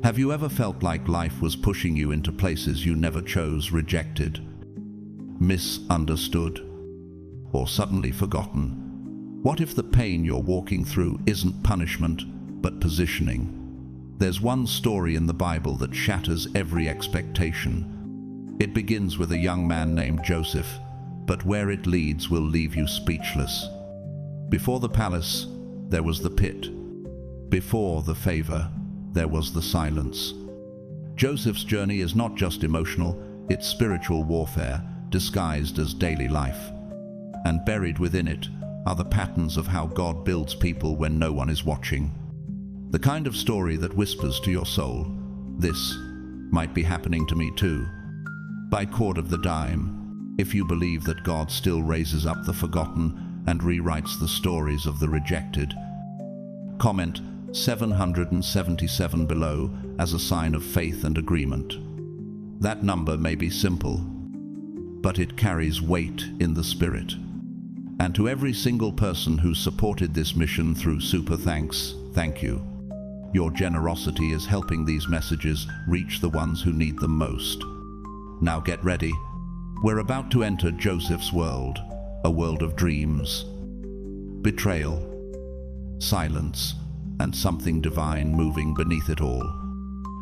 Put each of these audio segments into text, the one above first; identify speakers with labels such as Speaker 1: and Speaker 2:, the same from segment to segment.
Speaker 1: Have you ever felt like life was pushing you into places you never chose, rejected, misunderstood, or suddenly forgotten? What if the pain you're walking through isn't punishment, but positioning? There's one story in the Bible that shatters every expectation. It begins with a young man named Joseph, but where it leads will leave you speechless. Before the palace, there was the pit. Before the favor, there was the silence. Joseph's journey is not just emotional, it's spiritual warfare disguised as daily life. And buried within it are the patterns of how God builds people when no one is watching. The kind of story that whispers to your soul, "This might be happening to me too." By Cord of the Dime, if you believe that God still raises up the forgotten and rewrites the stories of the rejected. Comment 777 below as a sign of faith and agreement. That number may be simple, but it carries weight in the spirit. And to every single person who supported this mission through super thanks, thank you. Your generosity is helping these messages reach the ones who need them most. Now get ready. We're about to enter Joseph's world, a world of dreams, betrayal, silence, and something divine moving beneath it all.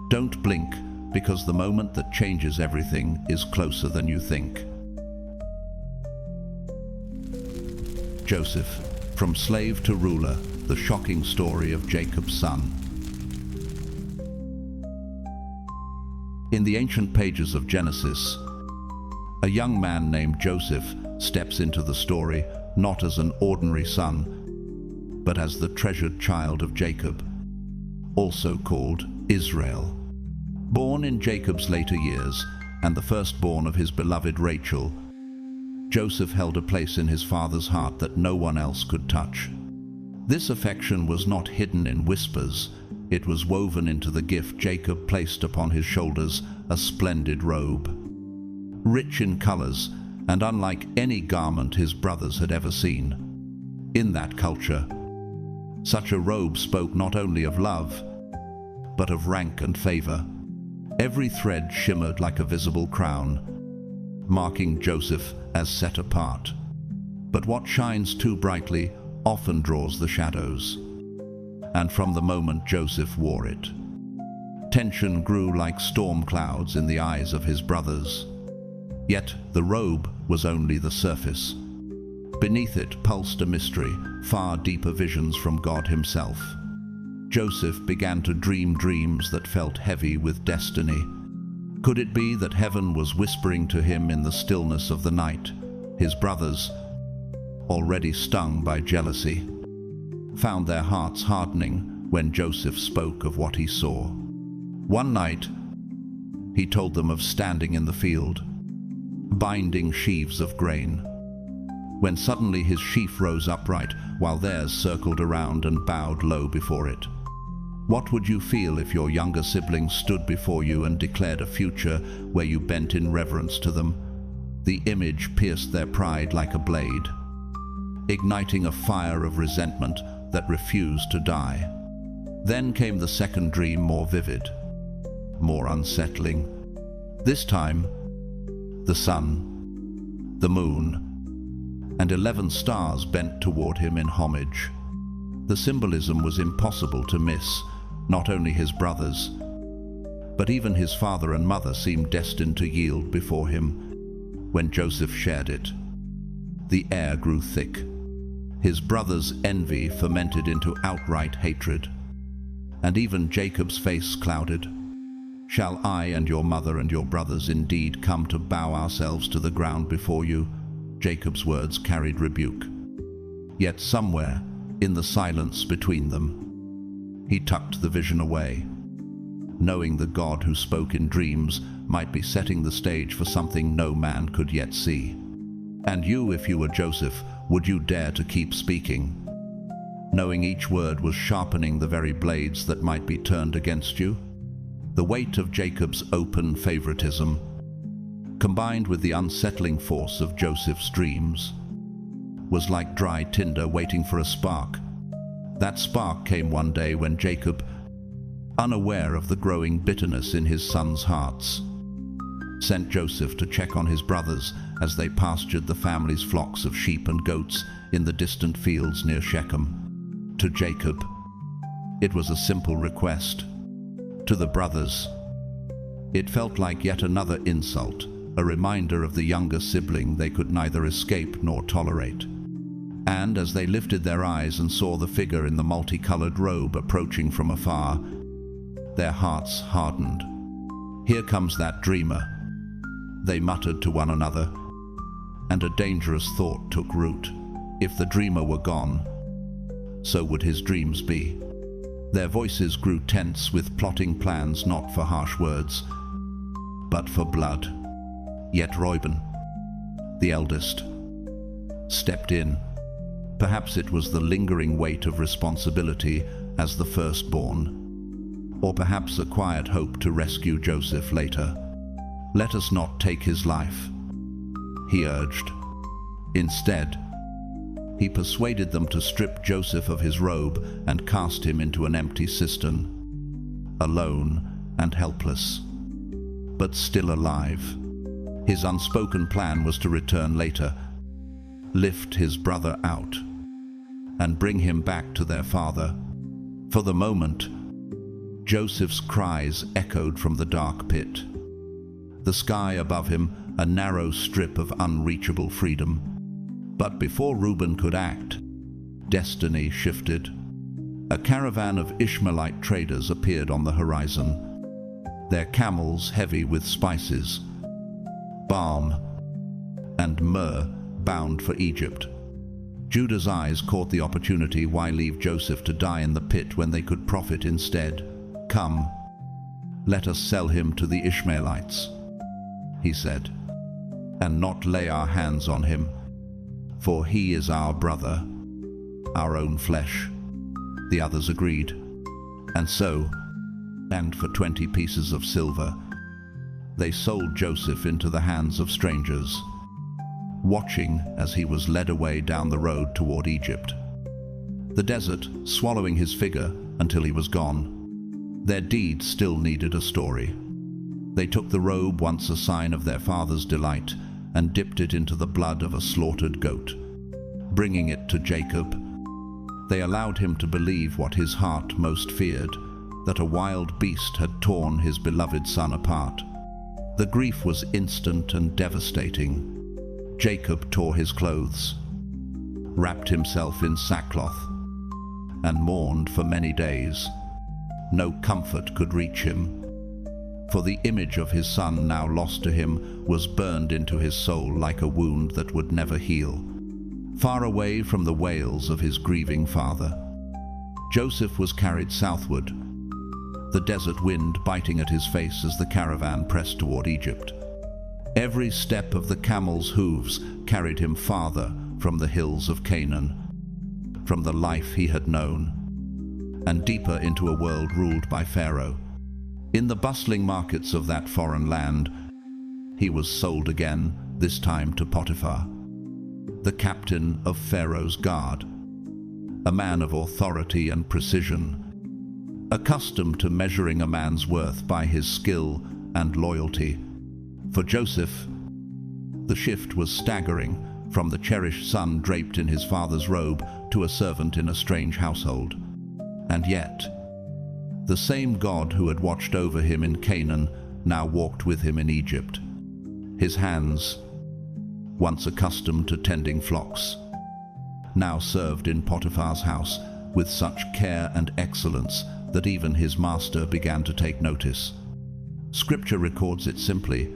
Speaker 1: Don't blink, because the moment that changes everything is closer than you think. Joseph, from slave to ruler, the shocking story of Jacob's son. In the ancient pages of Genesis, a young man named Joseph steps into the story not as an ordinary son, but as the treasured child of Jacob, also called Israel. Born in Jacob's later years and the firstborn of his beloved Rachel, Joseph held a place in his father's heart that no one else could touch. This affection was not hidden in whispers. It was woven into the gift Jacob placed upon his shoulders, a splendid robe. Rich in colors and unlike any garment his brothers had ever seen. In that culture, such a robe spoke not only of love, but of rank and favor. Every thread shimmered like a visible crown, marking Joseph as set apart. But what shines too brightly often draws the shadows. And from the moment Joseph wore it, tension grew like storm clouds in the eyes of his brothers. Yet the robe was only the surface. Beneath it pulsed a mystery, far deeper visions from God himself. Joseph began to dream dreams that felt heavy with destiny. Could it be that heaven was whispering to him in the stillness of the night? His brothers, already stung by jealousy, found their hearts hardening when Joseph spoke of what he saw. One night, he told them of standing in the field, binding sheaves of grain, when suddenly his sheaf rose upright while theirs circled around and bowed low before it. What would you feel if your younger siblings stood before you and declared a future where you bent in reverence to them? The image pierced their pride like a blade, igniting a fire of resentment that refused to die. Then came the second dream, more vivid, more unsettling. This time, the sun, the moon, and 11 stars bent toward him in homage. The symbolism was impossible to miss. Not only his brothers, but even his father and mother seemed destined to yield before him. When Joseph shared it, the air grew thick. His brothers' envy fermented into outright hatred, and even Jacob's face clouded. "Shall I and your mother and your brothers indeed come to bow ourselves to the ground before you?" Jacob's words carried rebuke. Yet somewhere, in the silence between them, he tucked the vision away, knowing the God who spoke in dreams might be setting the stage for something no man could yet see. And you, if you were Joseph, would you dare to keep speaking, knowing each word was sharpening the very blades that might be turned against you? The weight of Jacob's open favoritism, combined with the unsettling force of Joseph's dreams, was like dry tinder waiting for a spark. That spark came one day when Jacob unaware of the growing bitterness in his sons' hearts, sent Joseph to check on his brothers as they pastured the family's flocks of sheep and goats in the distant fields near Shechem. To Jacob, it was a simple request. To the brothers, it felt like yet another insult, a reminder of the younger sibling they could neither escape nor tolerate. And as they lifted their eyes and saw the figure in the multicolored robe approaching from afar, their hearts hardened. "Here comes that dreamer," they muttered to one another, and a dangerous thought took root. If the dreamer were gone, so would his dreams be. Their voices grew tense with plotting plans not for harsh words, but for blood. Yet Reuben, the eldest, stepped in. Perhaps it was the lingering weight of responsibility as the firstborn, or perhaps a quiet hope to rescue Joseph later. "Let us not take his life," he urged. Instead, he persuaded them to strip Joseph of his robe and cast him into an empty cistern, alone and helpless, but still alive. His unspoken plan was to return later, lift his brother out, and bring him back to their father. For the moment, Joseph's cries echoed from the dark pit. The sky above him, a narrow strip of unreachable freedom. But before Reuben could act, destiny shifted. A caravan of Ishmaelite traders appeared on the horizon, their camels heavy with spices, balm, and myrrh bound for Egypt. Judah's eyes caught the opportunity. Why leave Joseph to die in the pit when they could profit instead? "Come, let us sell him to the Ishmaelites," he said, "and not lay our hands on him, for he is our brother, our own flesh." The others agreed. And so, and for 20 pieces of silver, they sold Joseph into the hands of strangers, watching as he was led away down the road toward Egypt, the desert swallowing his figure until he was gone. Their deed still needed a story. They took the robe, once a sign of their father's delight, and dipped it into the blood of a slaughtered goat. Bringing it to Jacob, they allowed him to believe what his heart most feared, that a wild beast had torn his beloved son apart. The grief was instant and devastating. Jacob tore his clothes, wrapped himself in sackcloth, and mourned for many days. No comfort could reach him, for the image of his son, now lost to him, was burned into his soul like a wound that would never heal. Far away from the wails of his grieving father, Joseph was carried southward, the desert wind biting at his face as the caravan pressed toward Egypt. Every step of the camel's hooves carried him farther from the hills of Canaan, from the life he had known, and deeper into a world ruled by Pharaoh. In the bustling markets of that foreign land, he was sold again, this time to Potiphar, the captain of Pharaoh's guard, a man of authority and precision, accustomed to measuring a man's worth by his skill and loyalty. For Joseph, the shift was staggering, from the cherished son draped in his father's robe to a servant in a strange household. And yet, the same God who had watched over him in Canaan now walked with him in Egypt. His hands, once accustomed to tending flocks, now served in Potiphar's house with such care and excellence that even his master began to take notice. Scripture records it simply: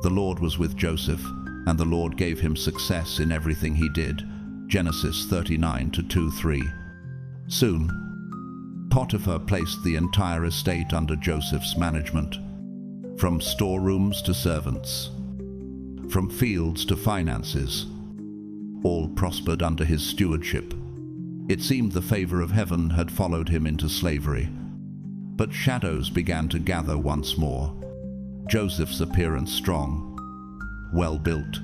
Speaker 1: the Lord was with Joseph, and the Lord gave him success in everything he did. Genesis 39:2-3. Soon, Potiphar placed the entire estate under Joseph's management, from storerooms to servants, from fields to finances. All prospered under his stewardship. It seemed the favor of heaven had followed him into slavery. But shadows began to gather once more. Joseph's appearance, strong, well-built,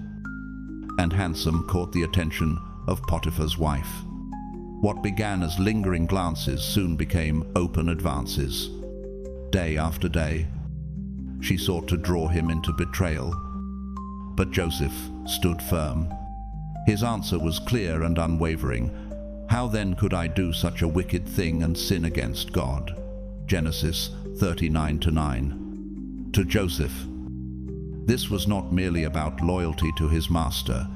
Speaker 1: and handsome, caught the attention of Potiphar's wife. What began as lingering glances soon became open advances. day after day. She sought to draw him into betrayal, but Joseph stood firm. His answer was clear and unwavering. How then could I do such a wicked thing and sin against God? Genesis 39:9. To Joseph, this was not merely about loyalty to his master.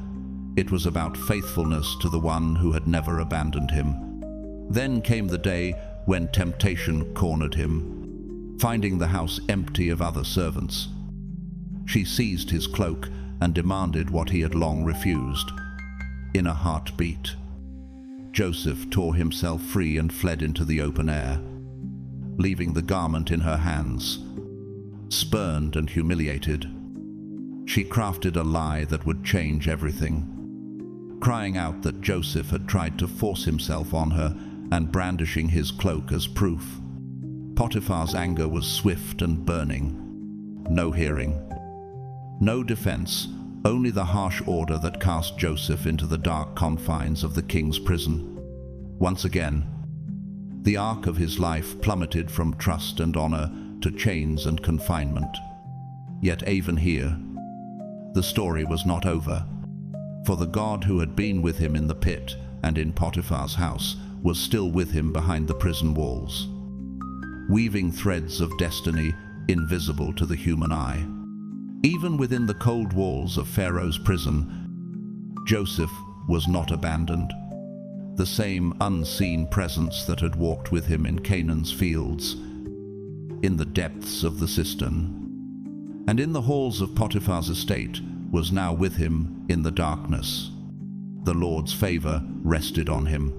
Speaker 1: It was about faithfulness to the one who had never abandoned him. Then came the day when temptation cornered him, finding the house empty of other servants. She seized his cloak and demanded what he had long refused. In a heartbeat, Joseph tore himself free and fled into the open air, leaving the garment in her hands. Spurned and humiliated, she crafted a lie that would change everything, crying out that Joseph had tried to force himself on her and brandishing his cloak as proof. Potiphar's anger was swift and burning. No hearing, no defense, only the harsh order that cast Joseph into the dark confines of the king's prison. Once again, the arc of his life plummeted from trust and honor to chains and confinement. Yet even here, the story was not over, for the God who had been with him in the pit and in Potiphar's house was still with him behind the prison walls, weaving threads of destiny invisible to the human eye. Even within the cold walls of Pharaoh's prison, Joseph was not abandoned. The same unseen presence that had walked with him in Canaan's fields, in the depths of the cistern, and in the halls of Potiphar's estate was now with him in the darkness. The Lord's favor rested on him,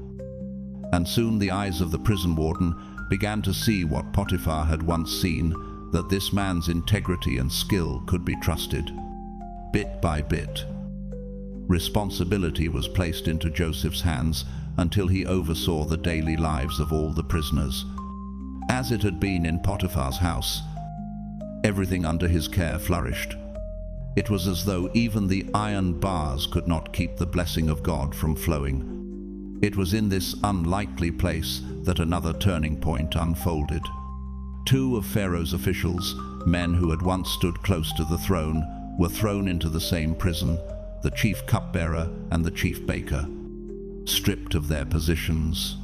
Speaker 1: and soon the eyes of the prison warden began to see what Potiphar had once seen, that this man's integrity and skill could be trusted. Bit by bit, responsibility was placed into Joseph's hands until he oversaw the daily lives of all the prisoners. As it had been in Potiphar's house, everything under his care flourished. It was as though even the iron bars could not keep the blessing of God from flowing. It was in this unlikely place that another turning point unfolded. Two of Pharaoh's officials, men who had once stood close to the throne, were thrown into the same prison, the chief cupbearer and the chief baker. Stripped of their positions,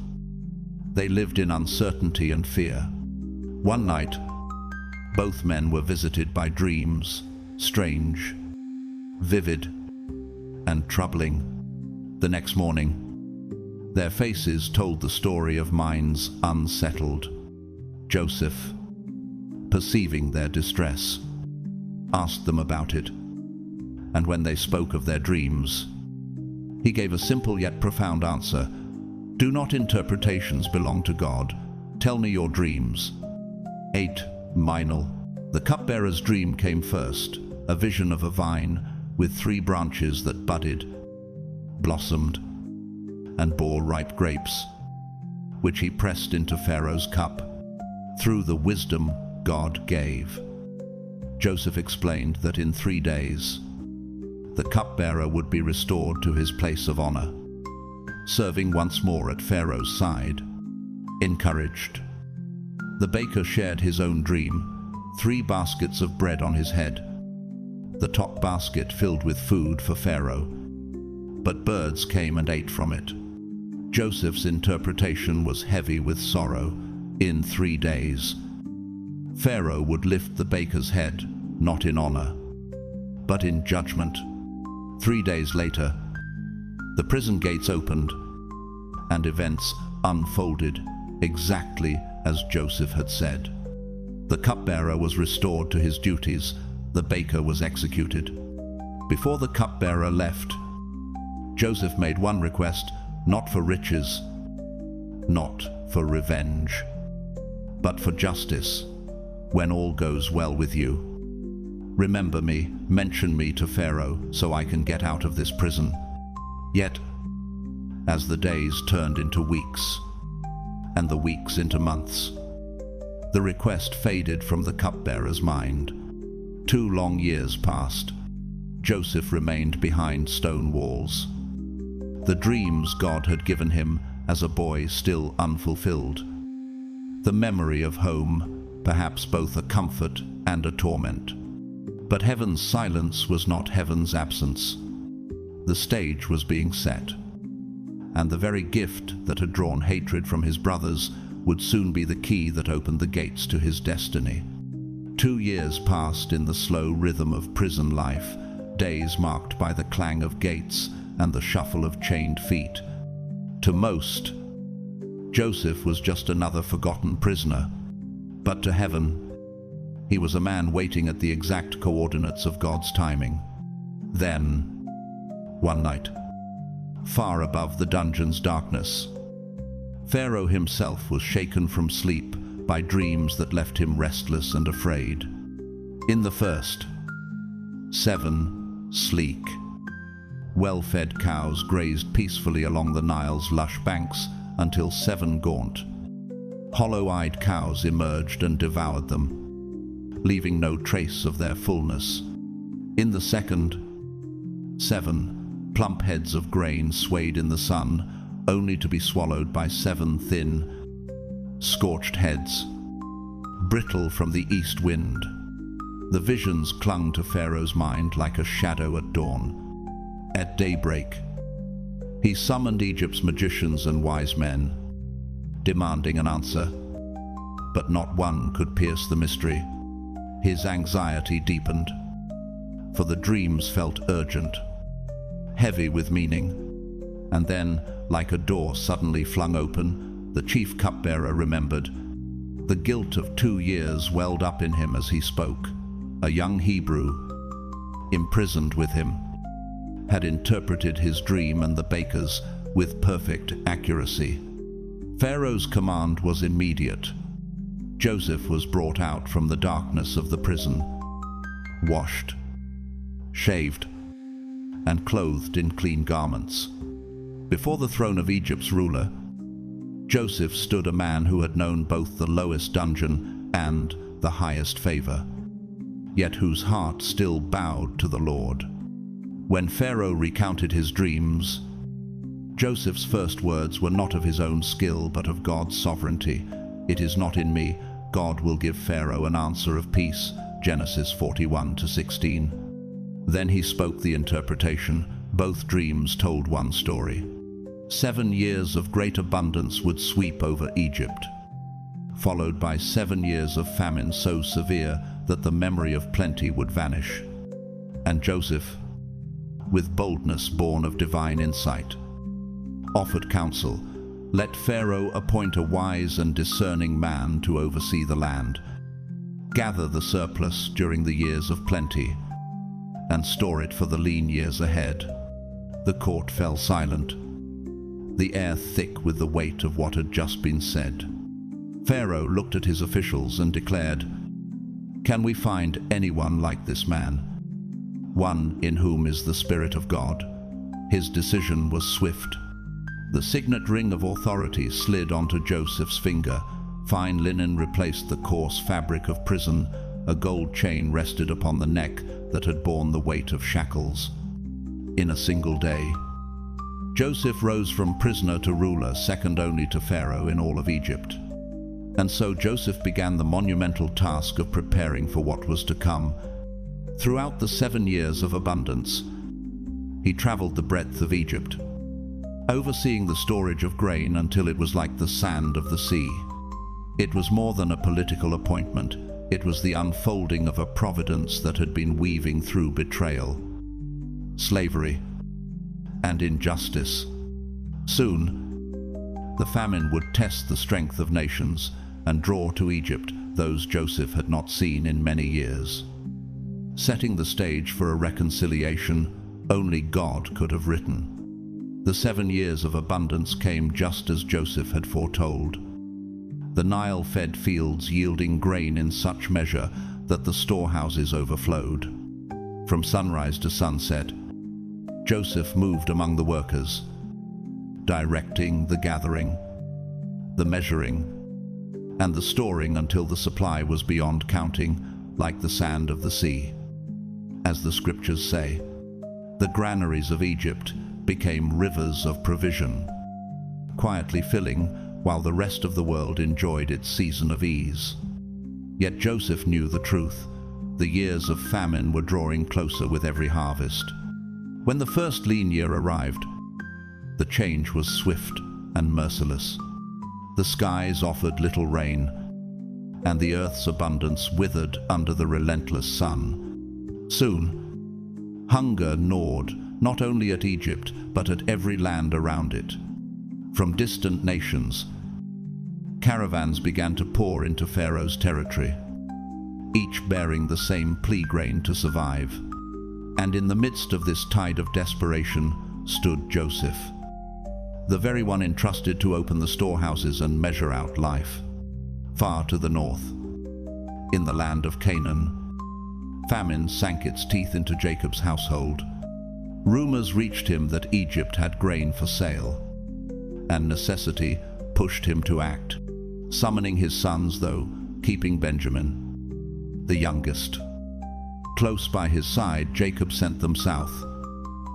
Speaker 1: they lived in uncertainty and fear. One night, both men were visited by dreams, strange, vivid, and troubling. The next morning, their faces told the story of minds unsettled. Joseph, perceiving their distress, asked them about it, and when they spoke of their dreams, he gave a simple yet profound answer. Do not interpretations belong to God? Tell me your dreams. 8. Minal. The cupbearer's dream came first, a vision of a vine with 3 branches that budded, blossomed, and bore ripe grapes, which he pressed into Pharaoh's cup through the wisdom God gave. Joseph explained that in 3 days, the cupbearer would be restored to his place of honor, serving once more at Pharaoh's side. Encouraged, the baker shared his own dream, 3 baskets of bread on his head, the top basket filled with food for Pharaoh, but birds came and ate from it. Joseph's interpretation was heavy with sorrow. In 3 days, Pharaoh would lift the baker's head, not in honor, but in judgment. 3 days later, the prison gates opened, and events unfolded exactly as Joseph had said. The cupbearer was restored to his duties, the baker was executed. Before the cupbearer left, Joseph made one request, not for riches, not for revenge, but for justice. When all goes well with you, remember me, mention me to Pharaoh, so I can get out of this prison. Yet, as the days turned into weeks, and the weeks into months, the request faded from the cupbearer's mind. 2 long years passed. Joseph remained behind stone walls. The dreams God had given him as a boy still unfulfilled. The memory of home perhaps both a comfort and a torment. But heaven's silence was not heaven's absence. The stage was being set, and the very gift that had drawn hatred from his brothers would soon be the key that opened the gates to his destiny. 2 years passed in the slow rhythm of prison life, days marked by the clang of gates and the shuffle of chained feet. To most, Joseph was just another forgotten prisoner, but to heaven, he was a man waiting at the exact coordinates of God's timing. Then, one night, far above the dungeon's darkness, Pharaoh himself was shaken from sleep by dreams that left him restless and afraid. In the first, 7 sleek, well-fed cows grazed peacefully along the Nile's lush banks until 7 gaunt, hollow-eyed cows emerged and devoured them, leaving no trace of their fullness. In the second, 7 plump heads of grain swayed in the sun, only to be swallowed by 7 thin, scorched heads, brittle from the east wind. The visions clung to Pharaoh's mind like a shadow at dawn. At daybreak, he summoned Egypt's magicians and wise men, demanding an answer, but not one could pierce the mystery. His anxiety deepened, for the dreams felt urgent, heavy with meaning. And then, like a door suddenly flung open, the chief cupbearer remembered. The guilt of 2 years welled up in him as he spoke. A young Hebrew, imprisoned with him, had interpreted his dream and the baker's with perfect accuracy. Pharaoh's command was immediate. Joseph was brought out from the darkness of the prison, washed, shaved, and clothed in clean garments. Before the throne of Egypt's ruler, Joseph stood a man who had known both the lowest dungeon and the highest favor, yet whose heart still bowed to the Lord. When Pharaoh recounted his dreams, Joseph's first words were not of his own skill, but of God's sovereignty. "It is not in me. God will give Pharaoh an answer of peace." Genesis 41-16. Then he spoke the interpretation. Both dreams told one story. 7 years of great abundance would sweep over Egypt, followed by 7 years of famine so severe that the memory of plenty would vanish. And Joseph, with boldness born of divine insight, offered counsel. Let Pharaoh appoint a wise and discerning man to oversee the land. Gather the surplus during the years of plenty, and store it for the lean years ahead. The court fell silent, the air thick with the weight of what had just been said. Pharaoh looked at his officials and declared, "Can we find anyone like this man? One in whom is the Spirit of God." His decision was swift. The signet ring of authority slid onto Joseph's finger. Fine linen replaced the coarse fabric of prison. A gold chain rested upon the neck that had borne the weight of shackles. In a single day, Joseph rose from prisoner to ruler, second only to Pharaoh in all of Egypt. And so Joseph began the monumental task of preparing for what was to come. Throughout the 7 years of abundance, he traveled the breadth of Egypt, overseeing the storage of grain until it was like the sand of the sea. It was more than a political appointment. It was the unfolding of a providence that had been weaving through betrayal, slavery, and injustice. Soon, the famine would test the strength of nations and draw to Egypt those Joseph had not seen in many years. Setting the stage for a reconciliation only God could have written. The 7 years of abundance came just as Joseph had foretold. The Nile fed fields yielding grain in such measure that the storehouses overflowed. From sunrise to sunset, Joseph moved among the workers, directing the gathering, the measuring, and the storing until the supply was beyond counting, like the sand of the sea. As the scriptures say, the granaries of Egypt became rivers of provision, quietly filling while the rest of the world enjoyed its season of ease. Yet Joseph knew the truth. The years of famine were drawing closer with every harvest. When the first lean year arrived, the change was swift and merciless. The skies offered little rain, and the earth's abundance withered under the relentless sun. Soon, hunger gnawed not only at Egypt, but at every land around it. From distant nations, caravans began to pour into Pharaoh's territory, each bearing the same plea grain to survive. And in the midst of this tide of desperation stood Joseph, the very one entrusted to open the storehouses and measure out life. Far to the north, in the land of Canaan, famine sank its teeth into Jacob's household. Rumors reached him that Egypt had grain for sale, and necessity pushed him to act, summoning his sons, though keeping Benjamin, the youngest. Close by his side, Jacob sent them south.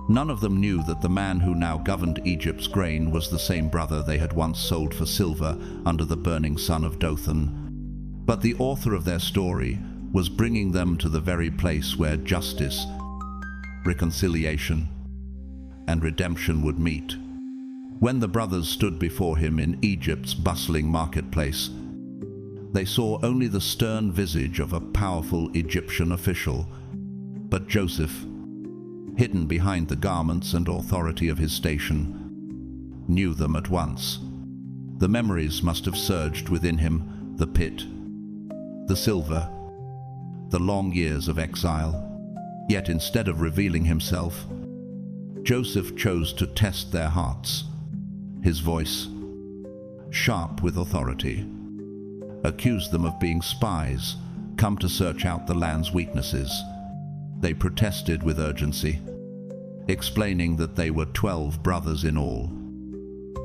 Speaker 1: None of them knew that the man who now governed Egypt's grain was the same brother they had once sold for silver under the burning sun of Dothan. But the author of their story was bringing them to the very place where justice, reconciliation, and redemption would meet. When the brothers stood before him in Egypt's bustling marketplace, they saw only the stern visage of a powerful Egyptian official. But Joseph, hidden behind the garments and authority of his station, knew them at once. The memories must have surged within him: the pit, the silver, the long years of exile. Yet instead of revealing himself, Joseph chose to test their hearts. His voice, sharp with authority, accused them of being spies, come to search out the land's weaknesses. They protested with urgency, explaining that they were 12 brothers in all,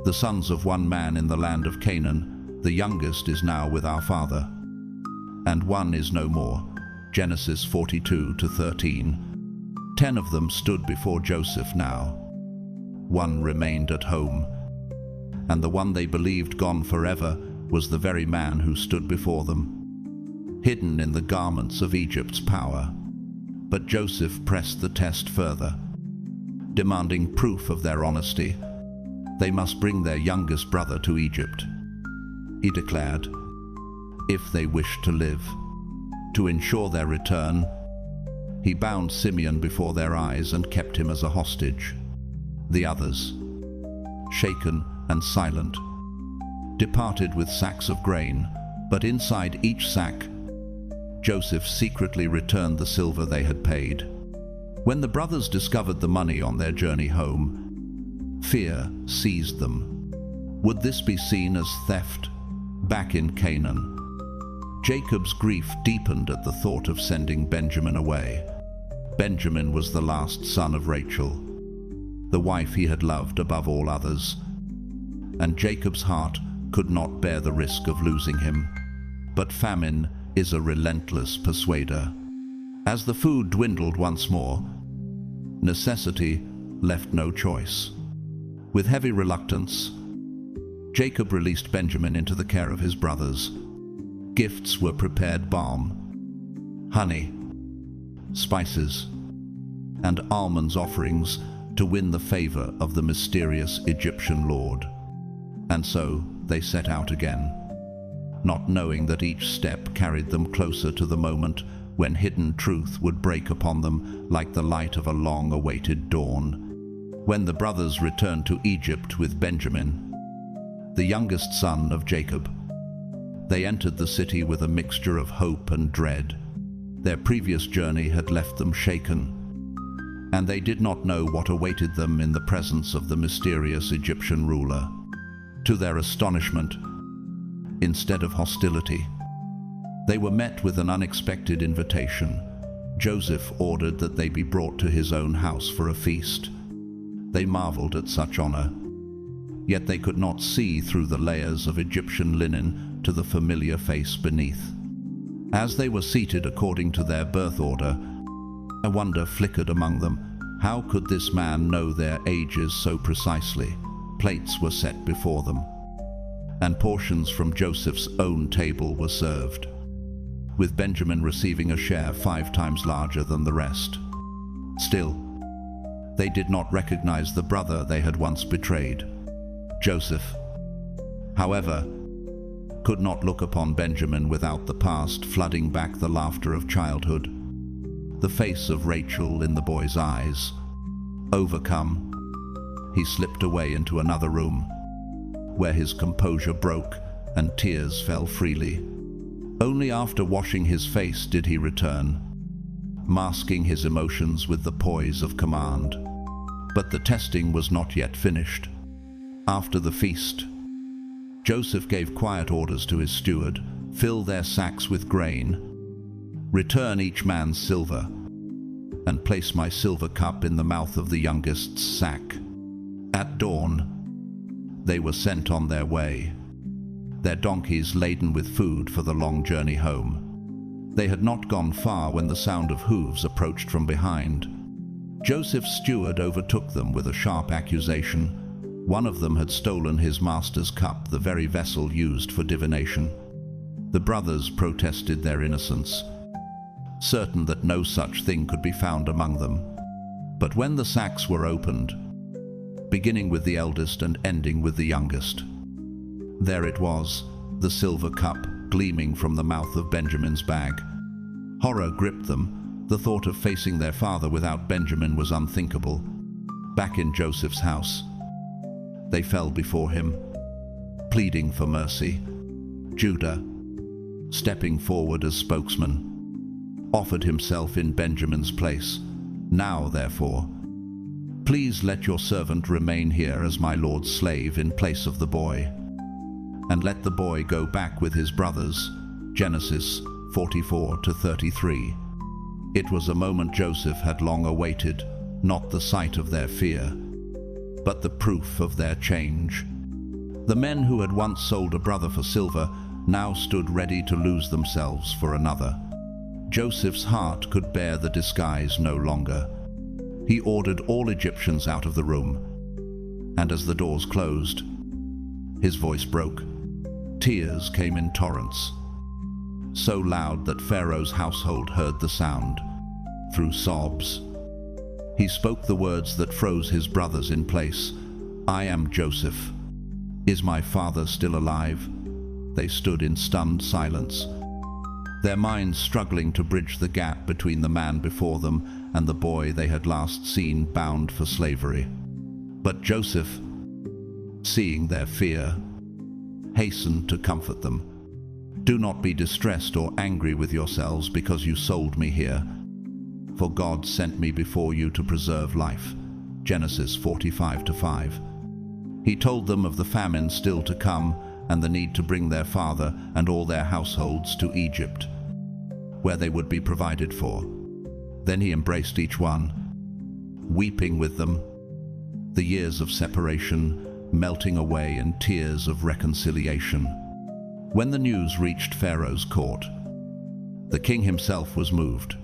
Speaker 1: the sons of one man in the land of Canaan. The youngest is now with our father, and one is no more. Genesis 42-13. 10 of them stood before Joseph now. One remained at home, and the one they believed gone forever was the very man who stood before them, hidden in the garments of Egypt's power. But Joseph pressed the test further, demanding proof of their honesty. They must bring their youngest brother to Egypt, he declared, if they wished to live. To ensure their return, he bound Simeon before their eyes and kept him as a hostage. The others, shaken and silent, departed with sacks of grain, but inside each sack, Joseph secretly returned the silver they had paid. When the brothers discovered the money on their journey home, fear seized them. Would this be seen as theft back in Canaan? Jacob's grief deepened at the thought of sending Benjamin away. Benjamin was the last son of Rachel, the wife he had loved above all others, and Jacob's heart could not bear the risk of losing him. But famine is a relentless persuader. As the food dwindled once more, necessity left no choice. With heavy reluctance, Jacob released Benjamin into the care of his brothers. Gifts were prepared: balm, honey, spices, and almonds offerings to win the favor of the mysterious Egyptian lord. And so they set out again, not knowing that each step carried them closer to the moment when hidden truth would break upon them like the light of a long-awaited dawn. When the brothers returned to Egypt with Benjamin, the youngest son of Jacob, they entered the city with a mixture of hope and dread. Their previous journey had left them shaken, and they did not know what awaited them in the presence of the mysterious Egyptian ruler. To their astonishment, instead of hostility, they were met with an unexpected invitation. Joseph ordered that they be brought to his own house for a feast. They marveled at such honor, yet they could not see through the layers of Egyptian linen to the familiar face beneath. As they were seated according to their birth order, a wonder flickered among them. How could this man know their ages so precisely? Plates were set before them, and portions from Joseph's own table were served. with Benjamin receiving a share 5 times larger than the rest. Still, they did not recognize the brother they had once betrayed. Joseph, however, could not look upon Benjamin without the past flooding back the laughter of childhood, the face of Rachel in the boy's eyes. Overcome, he slipped away into another room, where his composure broke and tears fell freely. Only after washing his face did he return, masking his emotions with the poise of command. But the testing was not yet finished. After the feast, Joseph gave quiet orders to his steward: fill their sacks with grain, return each man's silver, and place my silver cup in the mouth of the youngest's sack. At dawn, they were sent on their way, their donkeys laden with food for the long journey home. They had not gone far when the sound of hooves approached from behind. Joseph's steward overtook them with a sharp accusation. One of them had stolen his master's cup, the very vessel used for divination. The brothers protested their innocence, certain that no such thing could be found among them. But when the sacks were opened, beginning with the eldest and ending with the youngest, there it was, the silver cup gleaming from the mouth of Benjamin's bag. Horror gripped them. The thought of facing their father without Benjamin was unthinkable. Back in Joseph's house, they fell before him, pleading for mercy. Judah, stepping forward as spokesman, offered himself in Benjamin's place. Now, therefore, please let your servant remain here as my lord's slave in place of the boy, and let the boy go back with his brothers. Genesis 44-33. It was a moment Joseph had long awaited, not the sight of their fear, but the proof of their change. The men who had once sold a brother for silver now stood ready to lose themselves for another. Joseph's heart could bear the disguise no longer. He ordered all Egyptians out of the room, and as the doors closed, his voice broke. Tears came in torrents, so loud that Pharaoh's household heard the sound. Through sobs, he spoke the words that froze his brothers in place. I am Joseph. Is my father still alive? They stood in stunned silence, their minds struggling to bridge the gap between the man before them and the boy they had last seen bound for slavery. But Joseph, seeing their fear, hastened to comfort them. Do not be distressed or angry with yourselves because you sold me here, for God sent me before you to preserve life. Genesis 45-5. He told them of the famine still to come and the need to bring their father and all their households to Egypt, where they would be provided for. Then he embraced each one, weeping with them, the years of separation melting away in tears of reconciliation. When the news reached Pharaoh's court, the king himself was moved.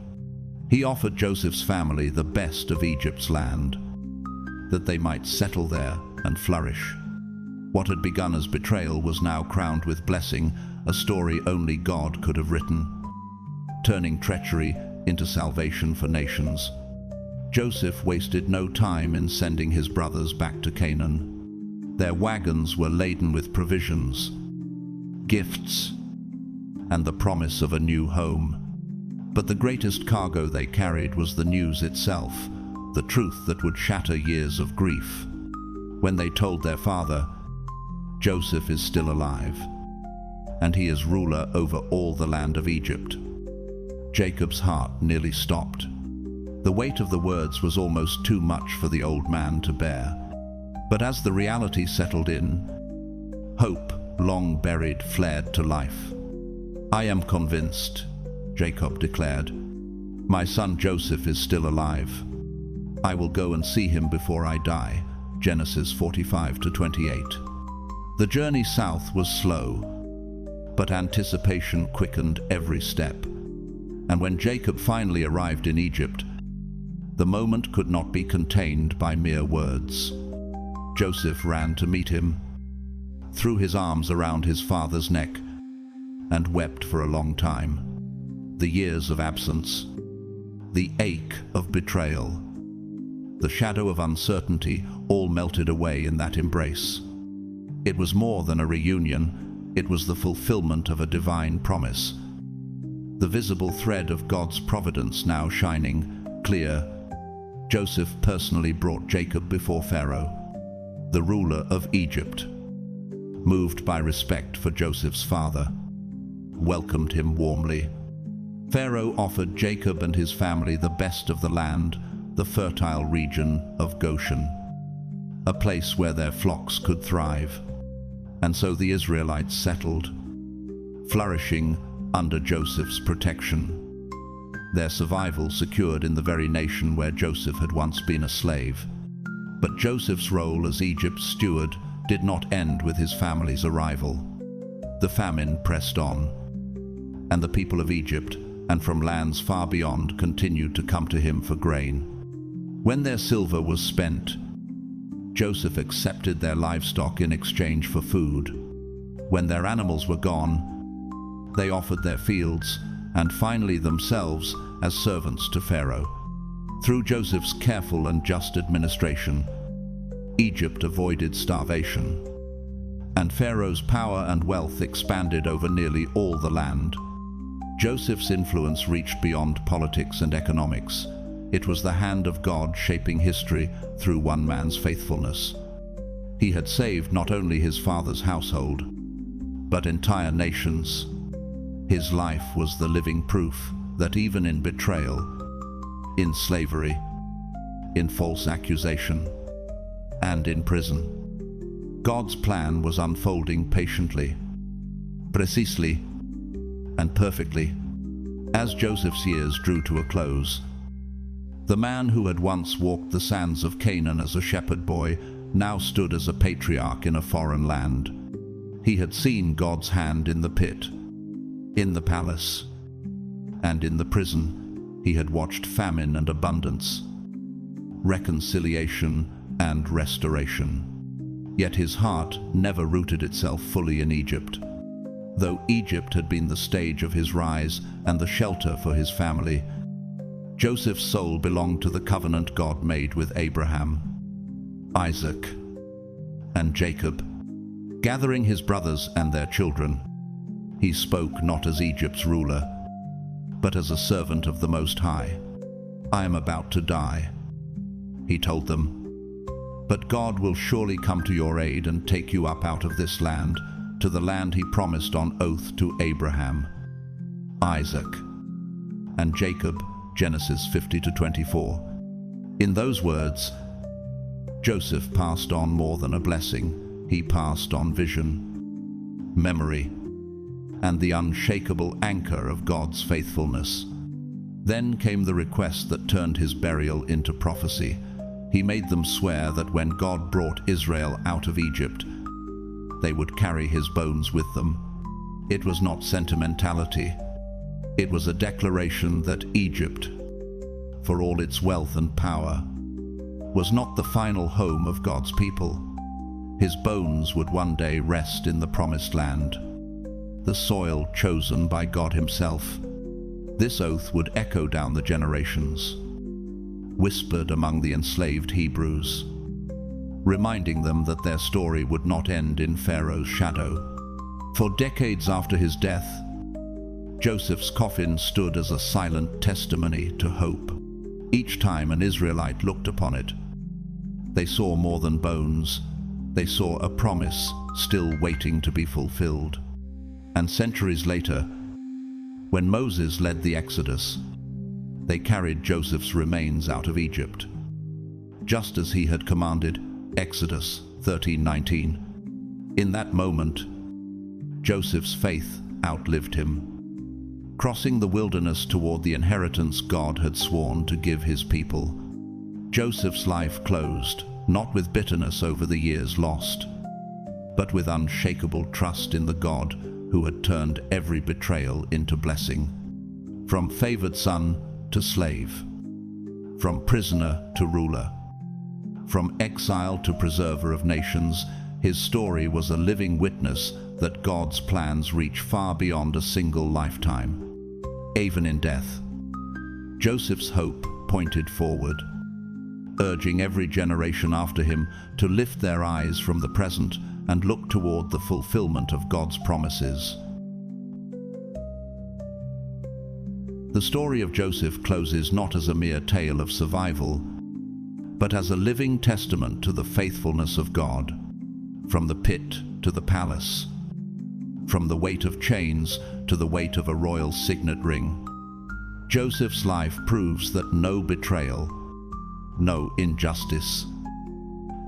Speaker 1: He offered Joseph's family the best of Egypt's land, that they might settle there and flourish. What had begun as betrayal was now crowned with blessing, a story only God could have written, turning treachery into salvation for nations. Joseph wasted no time in sending his brothers back to Canaan. Their wagons were laden with provisions, gifts, and the promise of a new home. But the greatest cargo they carried was the news itself, the truth that would shatter years of grief. When they told their father, Joseph is still alive, and he is ruler over all the land of Egypt, Jacob's heart nearly stopped. The weight of the words was almost too much for the old man to bear. But as the reality settled in, hope, long buried, flared to life. I am convinced, Jacob declared. My son Joseph is still alive. I will go and see him before I die. Genesis 45-28. The journey south was slow, but anticipation quickened every step. And when Jacob finally arrived in Egypt, the moment could not be contained by mere words. Joseph ran to meet him, threw his arms around his father's neck, and wept for a long time. the years of absence, the ache of betrayal, the shadow of uncertainty, all melted away in that embrace. It was more than a reunion, it was the fulfillment of a divine promise. The visible thread of God's providence now shining clear. Joseph personally brought Jacob before Pharaoh, the ruler of Egypt. Moved by respect for Joseph's father, welcomed him warmly. Pharaoh offered Jacob and his family the best of the land, the fertile region of Goshen, a place where their flocks could thrive. And so the Israelites settled, flourishing under Joseph's protection, their survival secured in the very nation where Joseph had once been a slave. But Joseph's role as Egypt's steward did not end with his family's arrival. The famine pressed on, and the people of Egypt and from lands far beyond continued to come to him for grain. When their silver was spent, Joseph accepted their livestock in exchange for food. When their animals were gone, they offered their fields and finally themselves as servants to Pharaoh. Through Joseph's careful and just administration, Egypt avoided starvation, and Pharaoh's power and wealth expanded over nearly all the land. Joseph's influence reached beyond politics and economics. It was the hand of God shaping history through one man's faithfulness. He had saved not only his father's household, but entire nations. His life was the living proof that even in betrayal, in slavery, in false accusation, and in prison, God's plan was unfolding patiently, precisely, and perfectly. As Joseph's years drew to a close, the man who had once walked the sands of Canaan as a shepherd boy now stood as a patriarch in a foreign land. He had seen God's hand in the pit, in the palace, and in the prison. He had watched famine and abundance, reconciliation and restoration. Yet his heart never rooted itself fully in Egypt. Though Egypt had been the stage of his rise and the shelter for his family, Joseph's soul belonged to the covenant God made with Abraham, Isaac, and Jacob. Gathering his brothers and their children, he spoke not as Egypt's ruler, but as a servant of the Most High. "I am about to die," he told them, "but God will surely come to your aid and take you up out of this land, to the land he promised on oath to Abraham, Isaac, and Jacob." Genesis 50-24. In those words, Joseph passed on more than a blessing. He passed on vision, memory, and the unshakable anchor of God's faithfulness. Then came the request that turned his burial into prophecy. He made them swear that when God brought Israel out of Egypt, they would carry his bones with them. It was not sentimentality. It was a declaration that Egypt, for all its wealth and power, was not the final home of God's people. His bones would one day rest in the promised land, the soil chosen by God himself. This oath would echo down the generations, whispered among the enslaved Hebrews, reminding them that their story would not end in Pharaoh's shadow. For decades after his death, Joseph's coffin stood as a silent testimony to hope. Each time an Israelite looked upon it, they saw more than bones. They saw a promise still waiting to be fulfilled. And centuries later, when Moses led the Exodus, they carried Joseph's remains out of Egypt, just as he had commanded. Exodus 13:19. In that moment, Joseph's faith outlived him, crossing the wilderness toward the inheritance God had sworn to give his people. Joseph's life closed, not with bitterness over the years lost, but with unshakable trust in the God who had turned every betrayal into blessing. From favored son to slave, from prisoner to ruler, from exile to preserver of nations, his story was a living witness that God's plans reach far beyond a single lifetime. even in death. Joseph's hope pointed forward, urging every generation after him to lift their eyes from the present and look toward the fulfillment of God's promises. The story of Joseph closes not as a mere tale of survival, but as a living testament to the faithfulness of God. From the pit to the palace, from the weight of chains to the weight of a royal signet ring, Joseph's life proves that no betrayal, no injustice,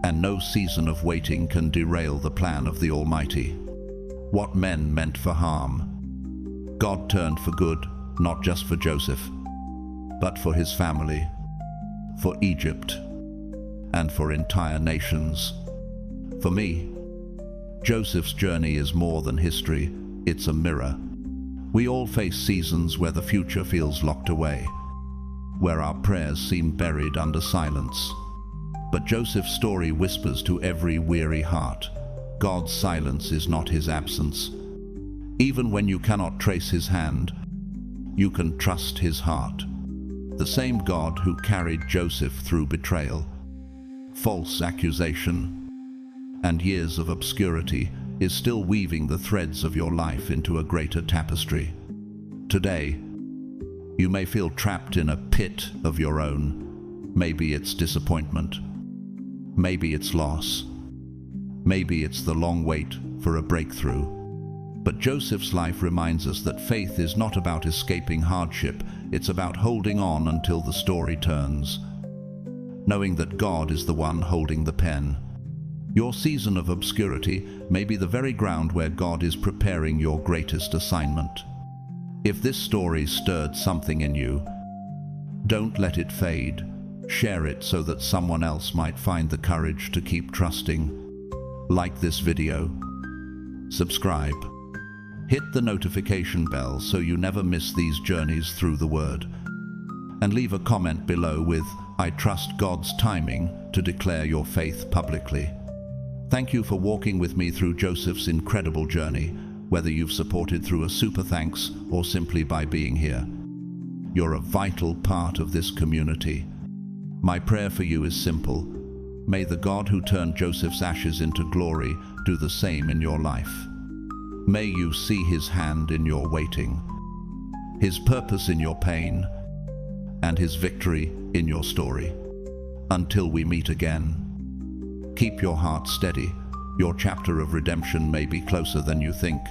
Speaker 1: and no season of waiting can derail the plan of the Almighty. What men meant for harm, God turned for good, not just for Joseph, but for his family, for Egypt, and for entire nations. For me, Joseph's journey is more than history, it's a mirror. We all face seasons where the future feels locked away, where our prayers seem buried under silence. But Joseph's story whispers to every weary heart, God's silence is not his absence. Even when you cannot trace his hand, you can trust his heart. The same God who carried Joseph through betrayal, false accusation, and years of obscurity is still weaving the threads of your life into a greater tapestry. Today, you may feel trapped in a pit of your own. Maybe it's disappointment. Maybe it's loss. Maybe it's the long wait for a breakthrough. But Joseph's life reminds us that faith is not about escaping hardship, it's about holding on until the story turns, knowing that God is the one holding the pen. Your season of obscurity may be the very ground where God is preparing your greatest assignment. If this story stirred something in you, don't let it fade. Share it so that someone else might find the courage to keep trusting. Like this video. Subscribe. Hit the notification bell so you never miss these journeys through the Word. And leave a comment below with, "I trust God's timing," to declare your faith publicly. Thank you for walking with me through Joseph's incredible journey, whether you've supported through a super thanks or simply by being here. You're a vital part of this community. My prayer for you is simple. May the God who turned Joseph's ashes into glory do the same in your life. May you see his hand in your waiting, his purpose in your pain, and his victory in your story. Until we meet again, keep your heart steady. Your chapter of redemption may be closer than you think.